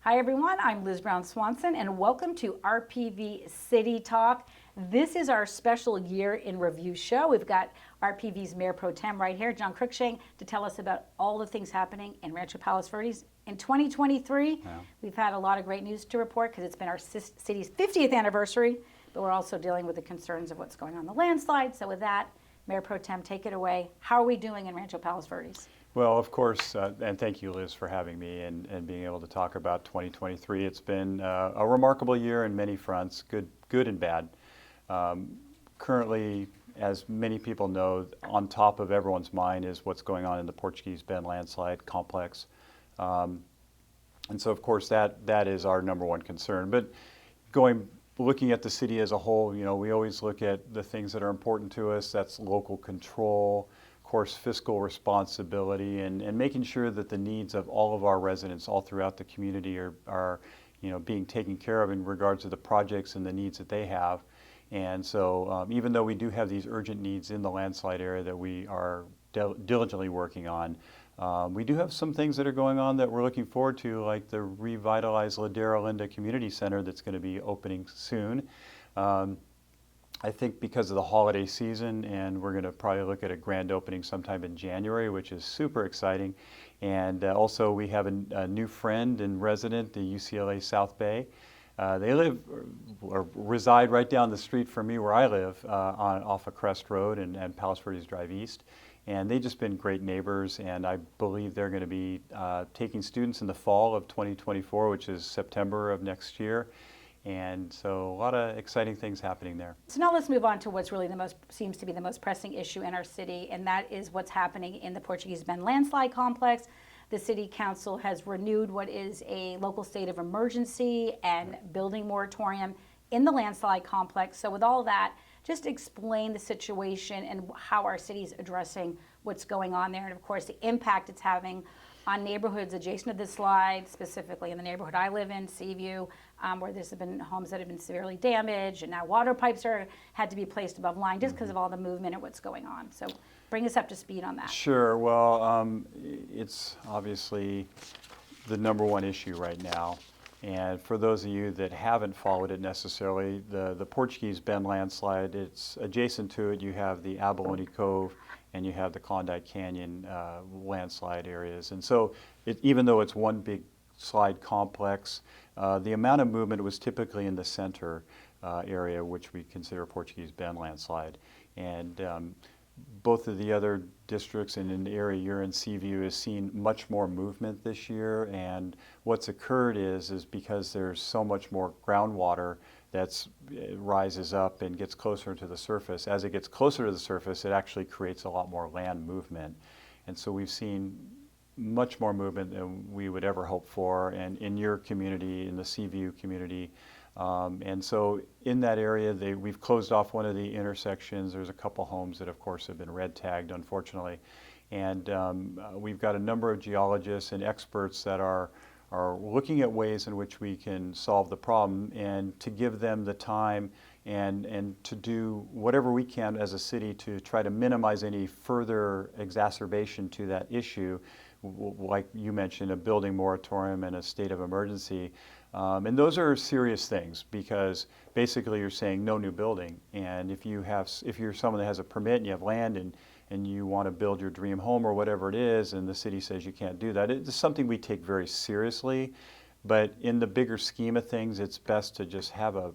Hi everyone, I'm Liz Brown Swanson and welcome to RPV City Talk. This is our special year in review show. We've got RPV's Mayor Pro Tem right here, John Cruikshank, to tell us about all the things happening in Rancho Palos Verdes in 2023. Yeah. We've had a lot of great news to report because it's been our city's 50th anniversary, but we're also dealing with the concerns of what's going on in the landslide. So with that, Mayor Pro Tem, take it away. How are we doing in Rancho Palos Verdes? Well, of course, and thank you, Liz, for having me and being able to talk about 2023. It's been a remarkable year in many fronts, good and bad. Currently, as many people know, on top of everyone's mind is what's going on in the Portuguese Bend landslide complex. And so, of course, that is our number one concern. But looking at the city as a whole, you know, we always look at the things that are important to us. That's local control, of course, fiscal responsibility, and making sure that the needs of all of our residents all throughout the community are being taken care of in regards to the projects and the needs that they have. And so even though we do have these urgent needs in the landslide area that we are diligently working on, we do have some things that are going on that we're looking forward to, like the revitalized Ladera Linda Community Center that's going to be opening soon. I think because of the holiday season, and we're going to probably look at a grand opening sometime in January, which is super exciting. And also we have a new friend and resident, the UCLA South Bay. They live or reside right down the street from me where I live off of Crest Road and Palos Verdes Drive East. And they've just been great neighbors, and I believe they're going to be taking students in the fall of 2024, which is September of next year. And so a lot of exciting things happening there. So now let's move on to what's really seems to be the most pressing issue in our city, and that is what's happening in the Portuguese Bend landslide complex. The City Council has renewed what is a local state of emergency and building moratorium in the landslide complex. So with all that, just explain the situation and how our city is addressing what's going on there, and of course the impact it's having on neighborhoods adjacent to the slide, specifically in the neighborhood I live in, Seaview, where there's been homes that have been severely damaged, and now water pipes had to be placed above line just because of all the movement and what's going on. So bring us up to speed on that. Sure. Well, it's obviously the number one issue right now. And for those of you that haven't followed it necessarily, the Portuguese Bend landslide, it's adjacent to it. You have the Abalone Cove and you have the Klondike Canyon landslide areas. And so even though it's one big slide complex, the amount of movement was typically in the center area, which we consider Portuguese Bend landslide. And both of the other districts and in the area you're in, Seaview, has seen much more movement this year. And what's occurred is because there's so much more groundwater that rises up and gets closer to the surface. As it gets closer to the surface, it actually creates a lot more land movement. And so we've seen much more movement than we would ever hope for, and in your community, in the Seaview community. And so in that area, we've closed off one of the intersections. There's a couple homes that, of course, have been red tagged, unfortunately. And we've got a number of geologists and experts that are looking at ways in which we can solve the problem, and to give them the time and to do whatever we can as a city to try to minimize any further exacerbation to that issue, like you mentioned, a building moratorium and a state of emergency. And those are serious things, because basically you're saying no new building. And if you're someone that has a permit and you have land and you want to build your dream home or whatever it is, and the city says you can't do that, it's something we take very seriously. But in the bigger scheme of things, it's best to just have a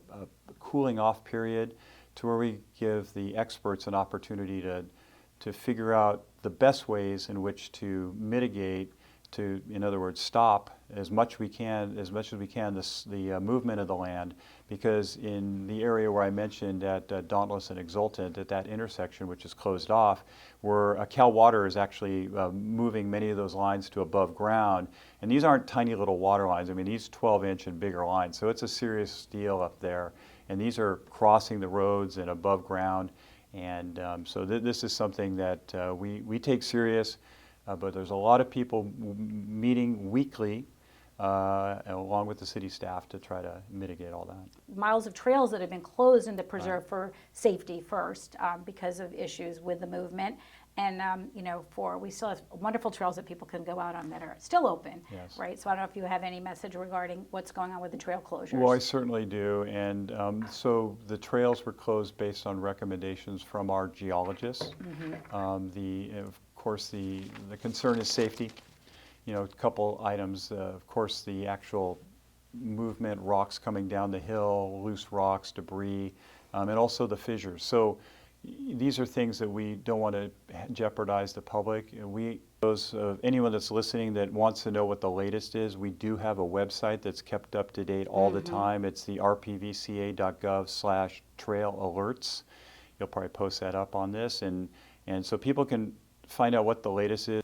cooling off period to where we give the experts an opportunity to figure out the best ways in which to mitigate, to, in other words, stop as much as we can the movement of the land. Because in the area where I mentioned at Dauntless and Exultant, at that intersection, which is closed off, where Cal Water is actually moving many of those lines to above ground. And these aren't tiny little water lines. I mean, these 12-inch and bigger lines. So it's a serious deal up there. And these are crossing the roads and above ground. And so this is something that we take serious. But there's a lot of people meeting weekly along with the city staff to try to mitigate all that. Miles of trails that have been closed in the preserve for safety first because of issues with the movement. And, we still have wonderful trails that people can go out on that are still open, Yes. right? So I don't know if you have any message regarding what's going on with the trail closures. Well, I certainly do. And so the trails were closed based on recommendations from our geologists. Of course, the concern is safety. A couple items. Of course, the actual movement, rocks coming down the hill, loose rocks, debris, and also the fissures. So these are things that we don't want to jeopardize the public. Anyone that's listening that wants to know what the latest is, we do have a website that's kept up to date all the time. It's the rpvca.gov/trail alerts. You'll probably post that up on this, and so people can find out what the latest is.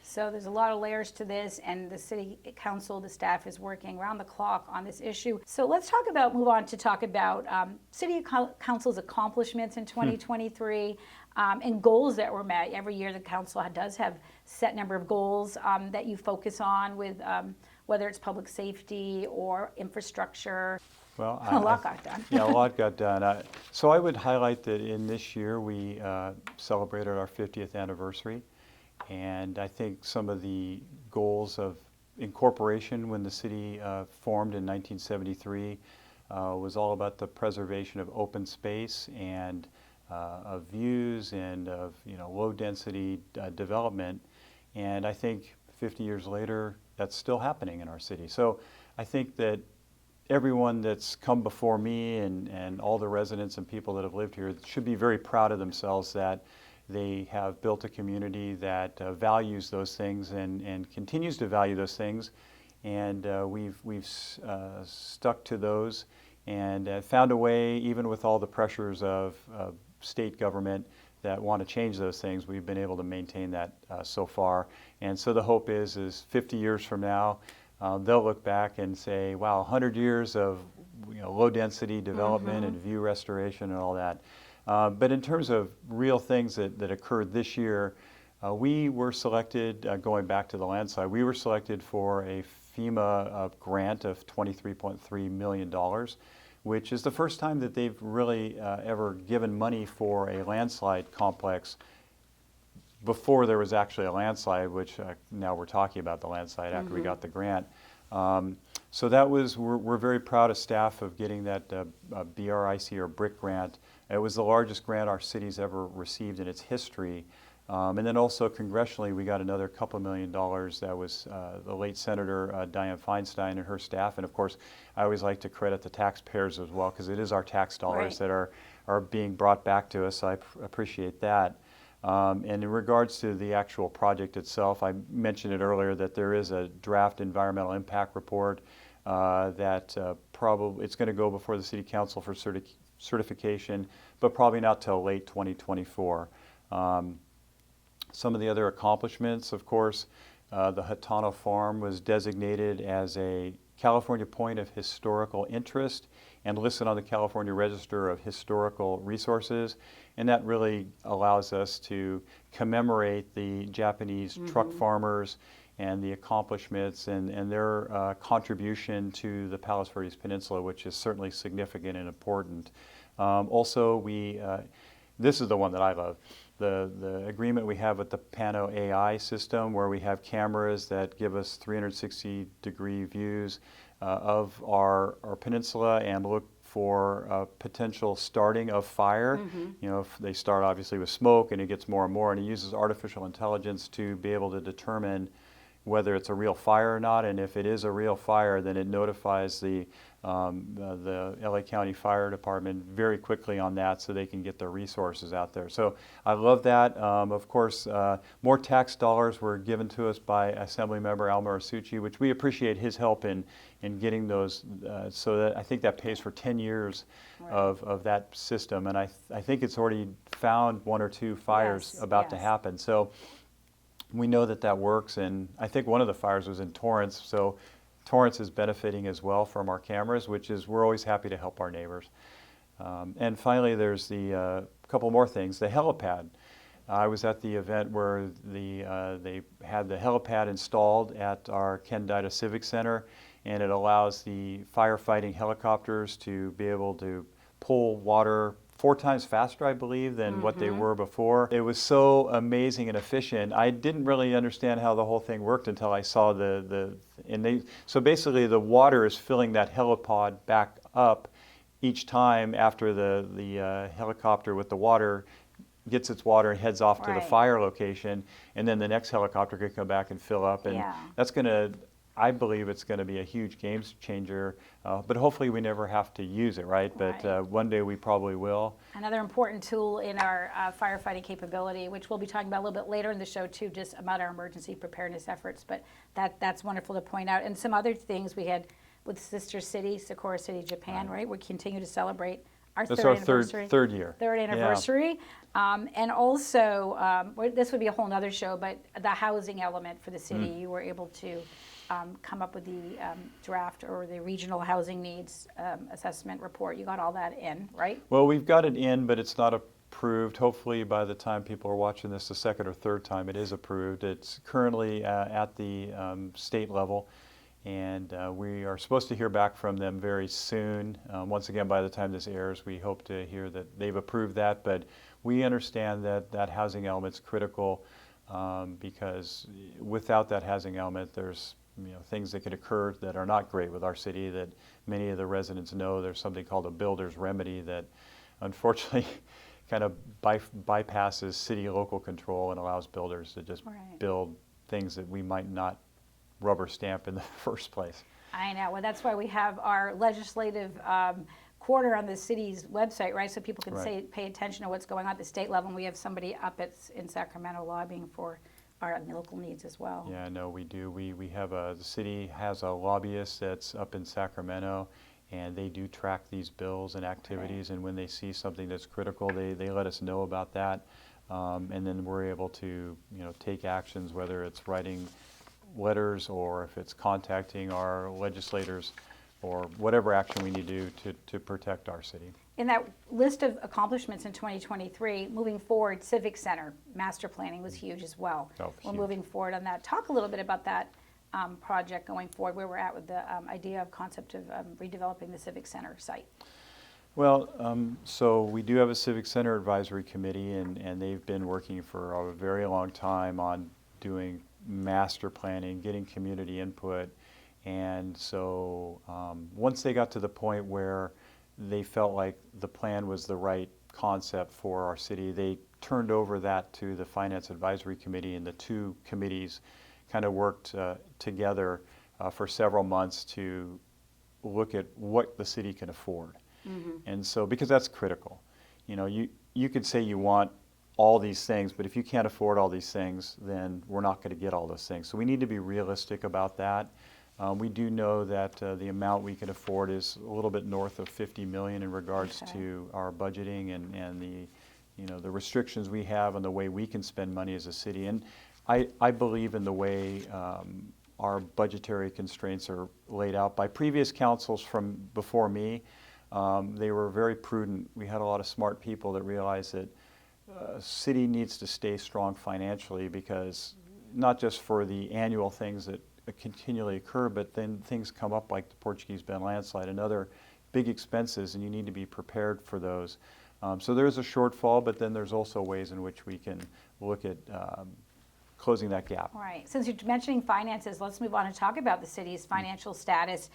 So there's a lot of layers to this, and the city council, the staff is working around the clock on this issue. So let's move on to talk about city council's accomplishments in 2023 and goals that were met. Every year the council does have set number of goals that you focus on with whether it's public safety or infrastructure. Well, a lot got done. Yeah, a lot got done. So I would highlight that in this year we celebrated our 50th anniversary. And I think some of the goals of incorporation when the city formed in 1973 was all about the preservation of open space and of views and of low density development. And I think 50 years later, that's still happening in our city. So I think that everyone that's come before me and all the residents and people that have lived here should be very proud of themselves that they have built a community that values those things and continues to value those things, and we've stuck to those and found a way, even with all the pressures of state government that want to change those things. We've been able to maintain that so far, and so the hope is 50 years from now, they'll look back and say, "Wow, 100 years of low density development and view restoration and all that." But in terms of real things that occurred this year, we were selected, going back to the landslide, we were selected for a FEMA grant of $23.3 million, which is the first time that they've really ever given money for a landslide complex before there was actually a landslide, which now we're talking about the landslide after we got the grant. So we're very proud of staff of getting that BRIC or BRIC grant. It was the largest grant our city's ever received in its history. And then also congressionally, we got another couple $1 million. That was the late Senator Dianne Feinstein and her staff. And of course, I always like to credit the taxpayers as well, because it is our tax dollars that are being brought back to us. So I appreciate that. And in regards to the actual project itself, I mentioned it earlier that there is a draft environmental impact report that probably it's going to go before the City Council for certification, but probably not till late 2024. Some of the other accomplishments, of course, the Hatano Farm was designated as a California Point of Historical Interest and listed on the California Register of Historical Resources. And that really allows us to commemorate the Japanese truck farmers and the accomplishments and their contribution to the Palos Verdes Peninsula, which is certainly significant and important. Also, this is the one that I love, the agreement we have with the Pano AI system, where we have cameras that give us 360-degree views of our peninsula and look for potential starting of fire. If they start obviously with smoke and it gets more and more, and it uses artificial intelligence to be able to determine whether it's a real fire or not, and if it is a real fire, then it notifies the LA County Fire Department very quickly on that so they can get their resources out there. So I love that. Of course, more tax dollars were given to us by Assemblymember Almar Asuci, which we appreciate his help in getting those, so that I think that pays for 10 years of that system. And I think it's already found one or two fires about to happen. So we know that works, and I think one of the fires was in Torrance, so Torrance is benefiting as well from our cameras, we're always happy to help our neighbors. And finally, there's the couple more things. The helipad. I was at the event where they had the helipad installed at our Kendida Civic Center, and it allows the firefighting helicopters to be able to pull water 4 times faster, I believe, than what they were before. It was so amazing and efficient. I didn't really understand how the whole thing worked until I saw so basically the water is filling that helipod back up each time after the helicopter with the water gets its water and heads off to the Right. fire location, and then the next helicopter could come back and fill up, and Yeah. that's going to, I believe it's going to be a huge game changer, but hopefully we never have to use it, right? But Right. one day we probably will. Another important tool in our firefighting capability, which we'll be talking about a little bit later in the show too, just about our emergency preparedness efforts. But that's wonderful to point out. And some other things we had with sister city, Socorro City, Japan, right? We continue to celebrate our That's third our anniversary. third year. Third Yeah. anniversary. And also, this would be a whole nother show, but the housing element for the city, you were able to come up with the draft or the regional housing needs assessment report. You got all that in, right? Well, we've got it in, but it's not approved. Hopefully by the time people are watching this the second or third time, it is approved. It's currently at the state level, and we are supposed to hear back from them very soon. Once again, by the time this airs, we hope to hear that they've approved that, but we understand that that housing element's critical because without that housing element, there's things that could occur that are not great with our city that many of the residents know. There's something called a builder's remedy that unfortunately kind of bypasses city local control and allows builders to just Right. build things that we might not rubber stamp in the first place. I know. Well, that's why we have our legislative corner on the city's website, right? So people can Right. pay attention to what's going on at the state level. And we have somebody up in Sacramento lobbying for our local needs as well. Yeah, no, we do. We have the city has a lobbyist that's up in Sacramento, and they do track these bills and activities, and when they see something that's critical, they let us know about that, and then we're able to take actions, whether it's writing letters or if it's contacting our legislators or whatever action we need to do to protect our city. In that list of accomplishments in 2023, moving forward, Civic Center master planning was huge as well. Oh, We're huge. moving forward on that. Talk a little bit about that project going forward, where we're at with the idea of concept of redeveloping the Civic Center site. Well, so we do have a Civic Center Advisory Committee, and they've been working for a very long time on doing master planning, getting community input. And so once they got to the point where they felt like the plan was the right concept for our city, they turned over that to the Finance Advisory Committee, and the two committees kind of worked together for several months to look at what the city can afford. And so, because that's critical, you could say you want all these things, but if you can't afford all these things, then we're not going to get all those things. So we need to be realistic about that. We do know that the amount we can afford is a little bit north of 50 million in regards to our budgeting and the restrictions we have on the way we can spend money as a city. And I believe in the way our budgetary constraints are laid out by previous councils from before me. They were very prudent. We had a lot of smart people that realized that city needs to stay strong financially, because not just for the annual things that continually occur, but then things come up like the Portuguese Bend landslide and other big expenses, and you need to be prepared for those. So there's a shortfall, but then there's also ways in which we can look at closing that gap. Right. Since you're mentioning finances, let's move on and talk about the city's financial status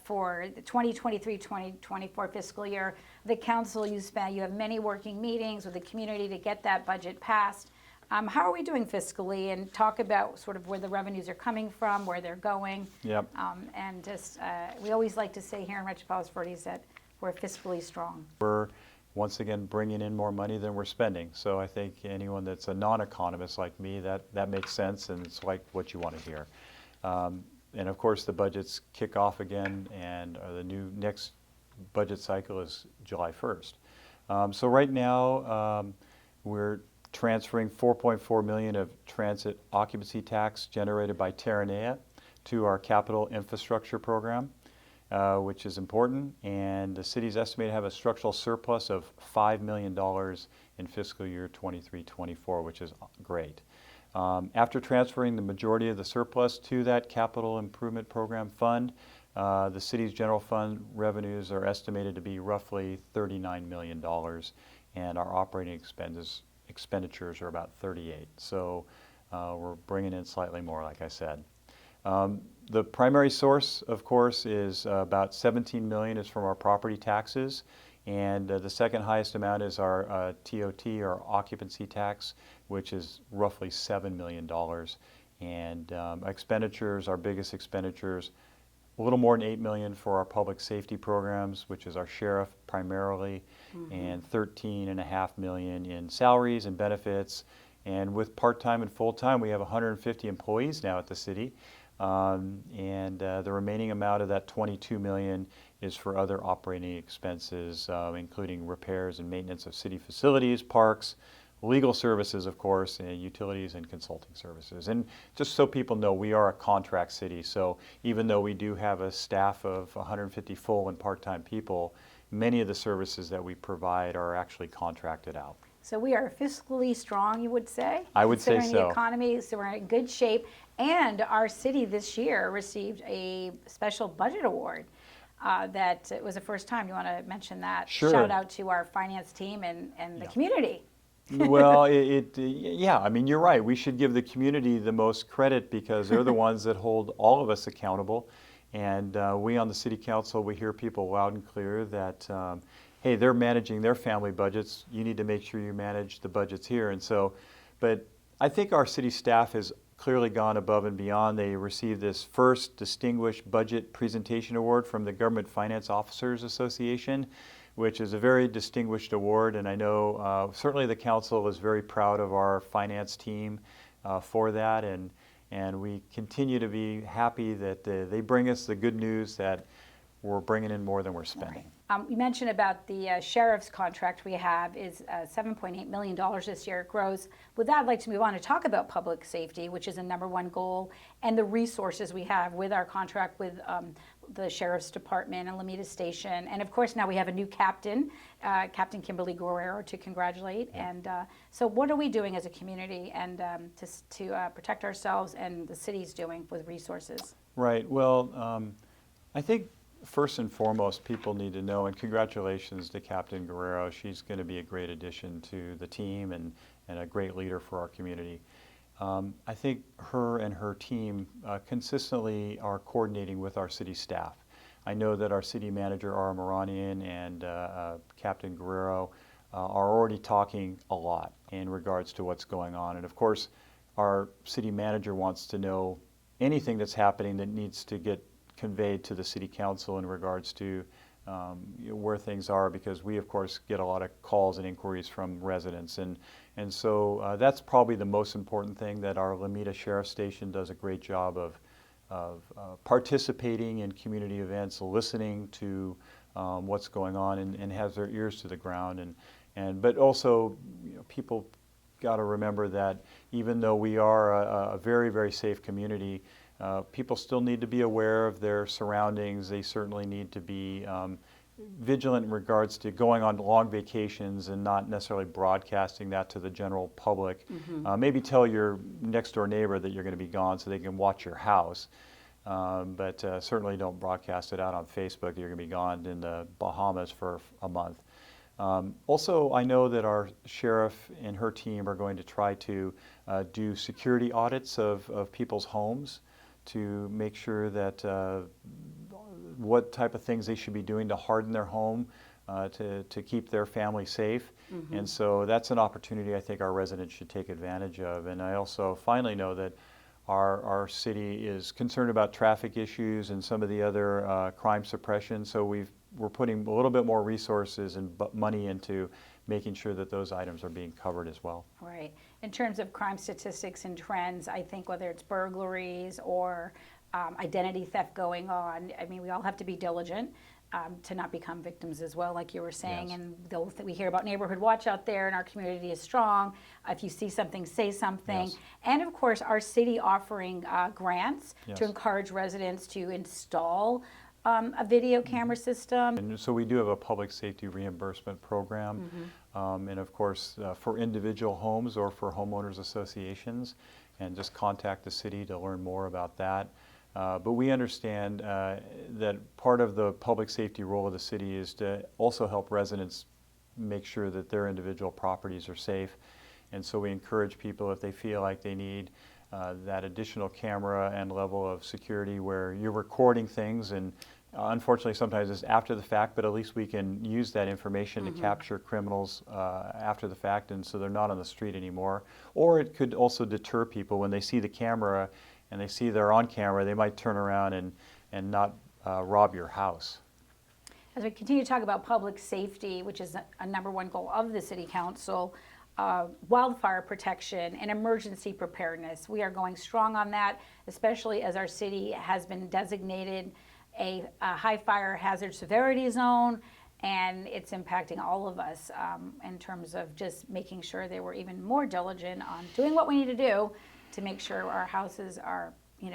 for the 2023-2024 fiscal year. The council, you have many working meetings with the community to get that budget passed. How are we doing fiscally? And talk about sort of where the revenues are coming from, where they're going. Yep. And just, we always like to say here in Rancho Palos Verdes that we're fiscally strong. We're once again bringing in more money than we're spending. So I think anyone that's a non-economist like me, that makes sense, and it's like what you want to hear. And of course the budgets kick off again, and the next budget cycle is July 1st. So right now we're transferring $4.4 million of transit occupancy tax generated by Terranea to our capital infrastructure program, which is important. And the city's estimated to have a structural surplus of $5 million in fiscal year 23-24, which is great. After transferring the majority of the surplus to that capital improvement program fund, The city's general fund revenues are estimated to be roughly $39 million, and our operating expenditures are about 38. So we're bringing in slightly more, like I said. The primary source, of course, is about 17 million is from our property taxes, and the second highest amount is our TOT, or occupancy tax, which is roughly $7 million. And expenditures, our biggest expenditures, a little more than 8 million for our public safety programs, which is our sheriff primarily, and 13.5 million in salaries and benefits. And with part-time and full-time, we have 150 employees now at the city. The remaining amount of that 22 million is for other operating expenses, including repairs and maintenance of city facilities, parks, legal services, of course, and utilities and consulting services. And just so people know, we are a contract city, so even though we do have a staff of 150 full and part-time people, many of the services that we provide are actually contracted out. So we are fiscally strong, you would say? I would say Considering the so. economy, so we're in good shape. And our city this year received a special budget award. That it was the first time. You want to mention that? Sure. Shout out to our finance team and the community. Well, yeah, I mean, you're right. We should give the community the most credit because they're the ones that hold all of us accountable. And we on the city council, we hear people loud and clear that, hey, they're managing their family budgets. You need to make sure you manage the budgets here. And so, but I think our city staff has clearly gone above and beyond. They received this first Distinguished Budget Presentation Award from the Government Finance Officers Association, which is a very distinguished award, and I know certainly the council is very proud of our finance team for that, and we continue to be happy that they bring us the good news that we're bringing in more than we're spending. You mentioned about the sheriff's contract we have is $7.8 million this year. It grows. With that, I'd like to move on to talk about public safety, which is a #1 goal, and the resources we have with our contract with the Sheriff's Department and Lomita Station. And of course, now we have a new captain, Captain Kimberly Guerrero, to congratulate. And so what are we doing as a community and to protect ourselves, and the city's doing with resources? Right. Well, I think first and foremost, people need to know, and congratulations to Captain Guerrero. She's going to be a great addition to the team and a great leader for our community. I think her and her team consistently are coordinating with our city staff. I know that our city manager, Ara Moranian, and Captain Guerrero are already talking a lot in regards to what's going on. And of course, our city manager wants to know anything that's happening that needs to get conveyed to the city council in regards to where things are, because we of course get a lot of calls and inquiries from residents, and so that's probably the most important thing, that our Lomita Sheriff Station does a great job of participating in community events, listening to what's going on, and has their ears to the ground, but also, you know, people got to remember that even though we are a very, very safe community, people still need to be aware of their surroundings. They certainly need to be vigilant in regards to going on long vacations and not necessarily broadcasting that to the general public. Maybe tell your next door neighbor that you're going to be gone so they can watch your house. But certainly don't broadcast it out on Facebook that you're going to be gone in the Bahamas for a month. Also, I know that our sheriff and her team are going to try to do security audits of people's homes to make sure that what type of things they should be doing to harden their home to keep their family safe. And so that's an opportunity I think our residents should take advantage of. And I also finally know that our city is concerned about traffic issues and some of the other crime suppression, so we're putting a little bit more resources and money into making sure that those items are being covered as well. Right. In terms of crime statistics and trends, I think whether it's burglaries or identity theft going on, I mean, we all have to be diligent to not become victims as well, like you were saying. Yes. And we hear about neighborhood watch out there, and our community is strong. If you see something, say something. Yes. And of course, our city offering grants Yes. to encourage residents to install a video camera system. And so we do have a public safety reimbursement program, and of course for individual homes or for homeowners associations, and just contact the city to learn more about that. But we understand that part of the public safety role of the city is to also help residents make sure that their individual properties are safe. And so we encourage people, if they feel like they need that additional camera and level of security where you're recording things, and unfortunately sometimes it's after the fact, but at least we can use that information to capture criminals after the fact, and so they're not on the street anymore. Or it could also deter people when they see the camera and they see they're on camera, they might turn around and not rob your house. As we continue to talk about public safety, which is a #1 goal of the City Council, wildfire protection and emergency preparedness. We are going strong on that, especially as our city has been designated a high fire hazard severity zone, and it's impacting all of us in terms of just making sure that we're even more diligent on doing what we need to do to make sure our houses are,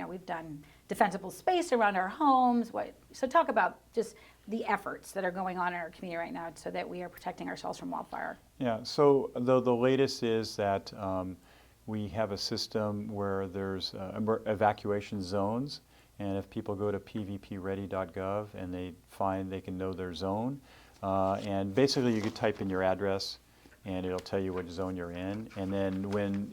we've done defensible space around our homes. So talk about just the efforts that are going on in our community right now so that we are protecting ourselves from wildfire. Yeah, so the latest is that we have a system where there's evacuation zones, and if people go to pvpready.gov and they can know their zone, and basically you could type in your address and it'll tell you which zone you're in, and then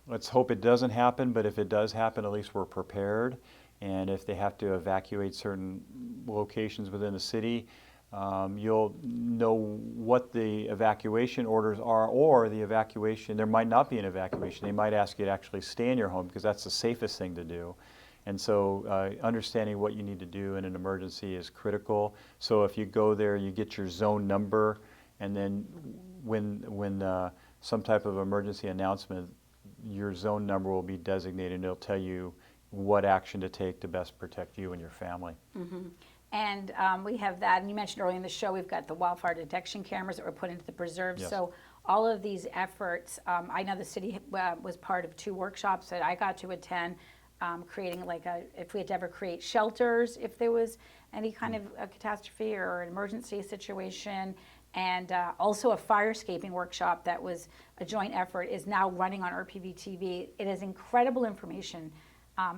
let's hope it doesn't happen, but if it does happen, at least we're prepared. And if they have to evacuate certain locations within the city, you'll know what the evacuation orders are, or the evacuation, there might not be an evacuation. They might ask you to actually stay in your home because that's the safest thing to do. And so understanding what you need to do in an emergency is critical. So if you go there, you get your zone number, and then when some type of emergency announcement, your zone number will be designated, and it'll tell you what action to take to best protect you and your family. Mm-hmm. And we have that, and you mentioned earlier in the show, we've got the wildfire detection cameras that were put into the preserves. Yes. So all of these efforts, I know the city was part of 2 workshops that I got to attend, creating if we had to ever create shelters, if there was any kind of a catastrophe or an emergency situation. And also a firescaping workshop that was a joint effort is now running on RPVtv. It is incredible information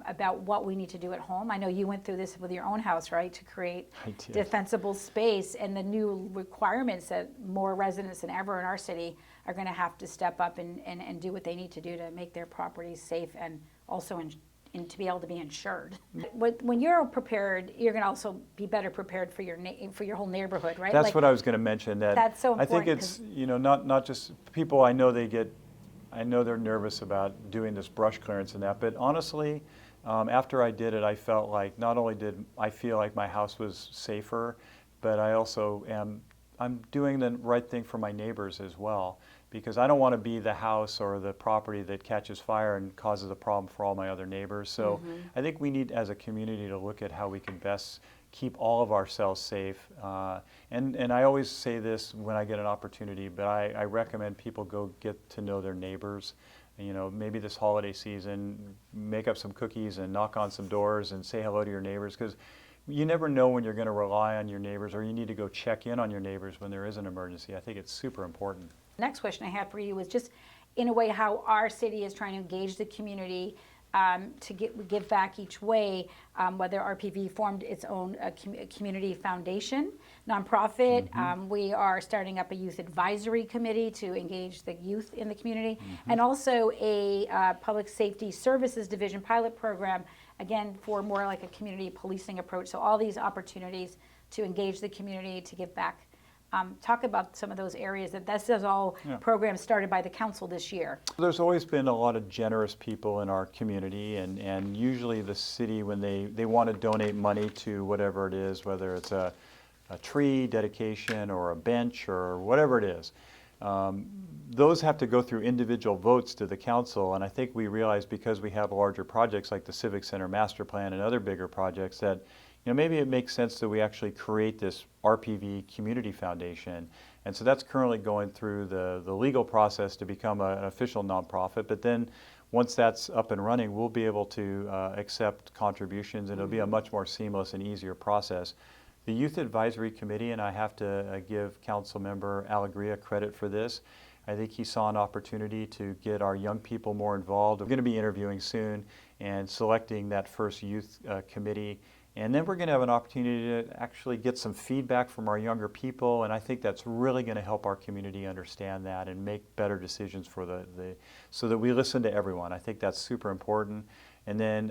about what we need to do at home. I know you went through this with your own house, right, to create defensible space, and the new requirements that more residents than ever in our city are going to have to step up and do what they need to do to make their properties safe, and also and to be able to be insured. When you're prepared, you're going to also be better prepared for your whole neighborhood, right? That's what I was going to mention. That's so important. I think it's not just people. I know they're nervous about doing this brush clearance and that, but honestly, after I did it, I felt like not only did I feel like my house was safer, but I'm doing the right thing for my neighbors as well, because I don't want to be the house or the property that catches fire and causes a problem for all my other neighbors. So I think we need, as a community, to look at how we can best keep all of ourselves safe. And I always say this when I get an opportunity, but I recommend people go get to know their neighbors. Maybe this holiday season, make up some cookies and knock on some doors and say hello to your neighbors, because you never know when you're going to rely on your neighbors, or you need to go check in on your neighbors when there is an emergency. I think it's super important. Next question I have for you was just, in a way, how our city is trying to engage the community to give back each way, whether RPV formed its own community foundation, nonprofit. We are starting up a youth advisory committee to engage the youth in the community, and also a public safety services division pilot program, again, for more like a community policing approach. So all these opportunities to engage the community, to give back. Talk about some of those areas this is all programs started by the council this year. There's always been a lot of generous people in our community, and usually the city, when they want to donate money to whatever it is, whether it's a tree dedication or a bench or whatever it is, those have to go through individual votes to the council. And I think we realize, because we have larger projects like the Civic Center Master Plan and other bigger projects, that maybe it makes sense that we actually create this RPV Community Foundation. And so that's currently going through the legal process to become an official nonprofit. But then once that's up and running, we'll be able to accept contributions, and it'll be a much more seamless and easier process. The Youth Advisory Committee, and I have to give Council Member Alegria credit for this, I think he saw an opportunity to get our young people more involved. We're going to be interviewing soon, and selecting that first youth committee. And then we're going to have an opportunity to actually get some feedback from our younger people, and I think that's really going to help our community understand that and make better decisions for so that we listen to everyone. I think that's super important. And then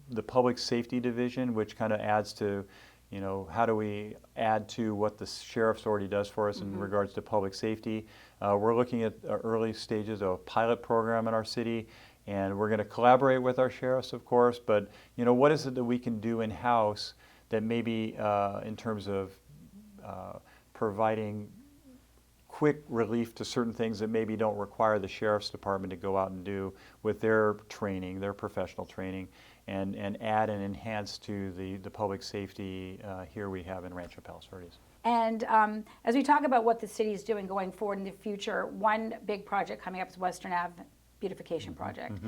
the public safety division, which kind of adds to, you know, how do we add to what the sheriff's already does for us in regards to public safety. We're looking at early stages of a pilot program in our city. And we're going to collaborate with our sheriffs, of course, but you know, what is it that we can do in-house that maybe in terms of providing quick relief to certain things that maybe don't require the sheriff's department to go out and do with their training, their professional training, and add and enhance to the public safety here we have in Rancho Palos Verdes. And as we talk about what the city is doing going forward in the future, one big project coming up is Western Ave beautification project.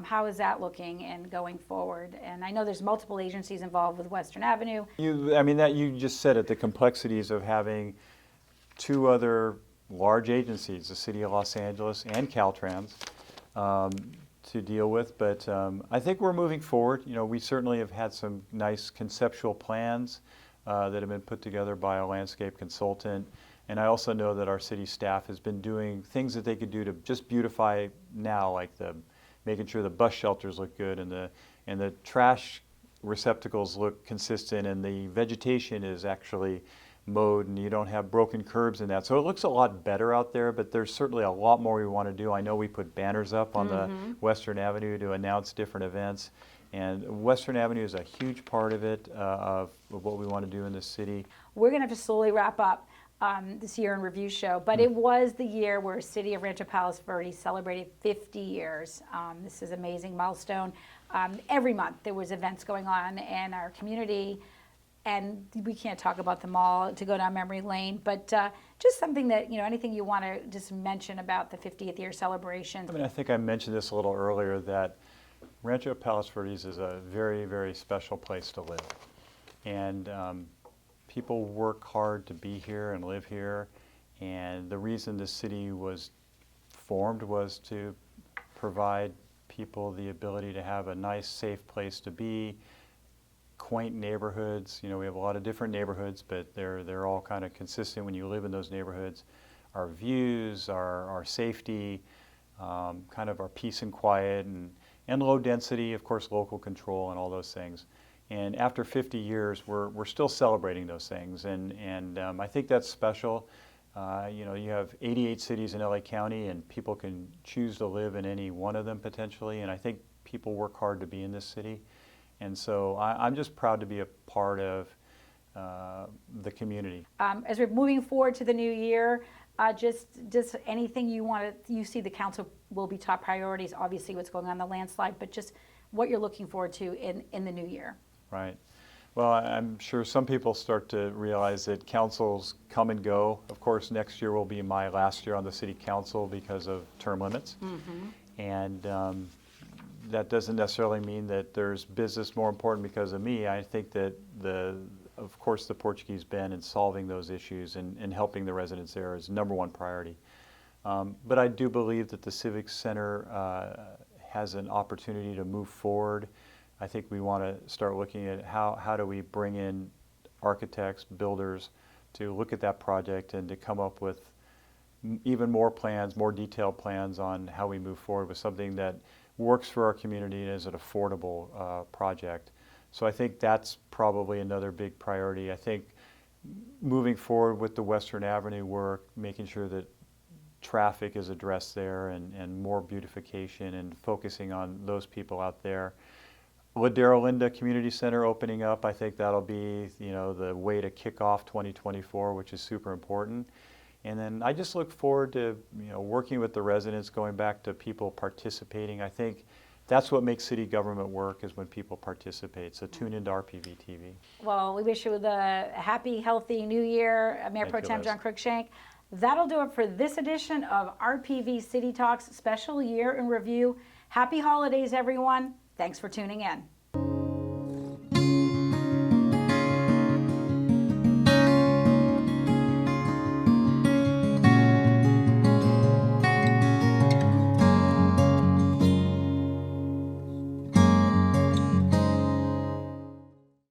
How is that looking and going forward? And I know there's multiple agencies involved with Western Avenue. You just said it, the complexities of having two other large agencies, the City of Los Angeles and Caltrans, to deal with. But I think we're moving forward. You know, we certainly have had some nice conceptual plans that have been put together by a landscape consultant. And I also know that our city staff has been doing things that they could do to just beautify now, like making sure the bus shelters look good and the trash receptacles look consistent and the vegetation is actually mowed and you don't have broken curbs and that. So it looks a lot better out there, but there's certainly a lot more we want to do. I know we put banners up on the Western Avenue to announce different events. And Western Avenue is a huge part of it, of what we want to do in this city. We're going to have to slowly wrap up this year in review show, but it was the year where City of Rancho Palos Verdes celebrated 50 years. This is an amazing milestone. Every month there was events going on in our community, and we can't talk about them all to go down memory lane, but just something that, you know, anything you want to just mention about the 50th year celebration. I mean, I think I mentioned this a little earlier, that Rancho Palos Verdes is a very, very special place to live. And people work hard to be here and live here, and the reason the city was formed was to provide people the ability to have a nice, safe place to be, quaint neighborhoods. You know, we have a lot of different neighborhoods, but they're all kind of consistent when you live in those neighborhoods. Our views, our safety, kind of our peace and quiet, and low density, of course, local control and all those things. And after 50 years, we're still celebrating those things, and I think that's special. You know, you have 88 cities in LA County, and people can choose to live in any one of them potentially, and I think people work hard to be in this city. And so I'm just proud to be a part of the community. As we're moving forward to the new year, just anything you see the council will be top priorities, obviously what's going on in the landslide, but just what you're looking forward to in the new year. Right. Well, I'm sure some people start to realize that councils come and go. Of course, next year will be my last year on the city council because of term limits. And that doesn't necessarily mean that there's business more important because of me. I think that of course, the Portuguese Bend and solving those issues and helping the residents there is #1 priority. But I do believe that the Civic Center has an opportunity to move forward. I think we want to start looking at how do we bring in architects, builders to look at that project and to come up with even more plans, more detailed plans on how we move forward with something that works for our community and is an affordable project. So I think that's probably another big priority. I think moving forward with the Western Avenue work, making sure that traffic is addressed there and more beautification and focusing on those people out there. Ladera Linda Community Center opening up, I think that'll be, you know, the way to kick off 2024, which is super important. And then I just look forward to, you know, working with the residents, going back to people participating. I think that's what makes city government work, is when people participate. So tune into RPVtv. Well, we wish you the happy, healthy new year, Mayor Pro Tem John Cruikshank. That'll do it for this edition of RPV City Talks Special Year in Review. Happy holidays, everyone. Thanks for tuning in.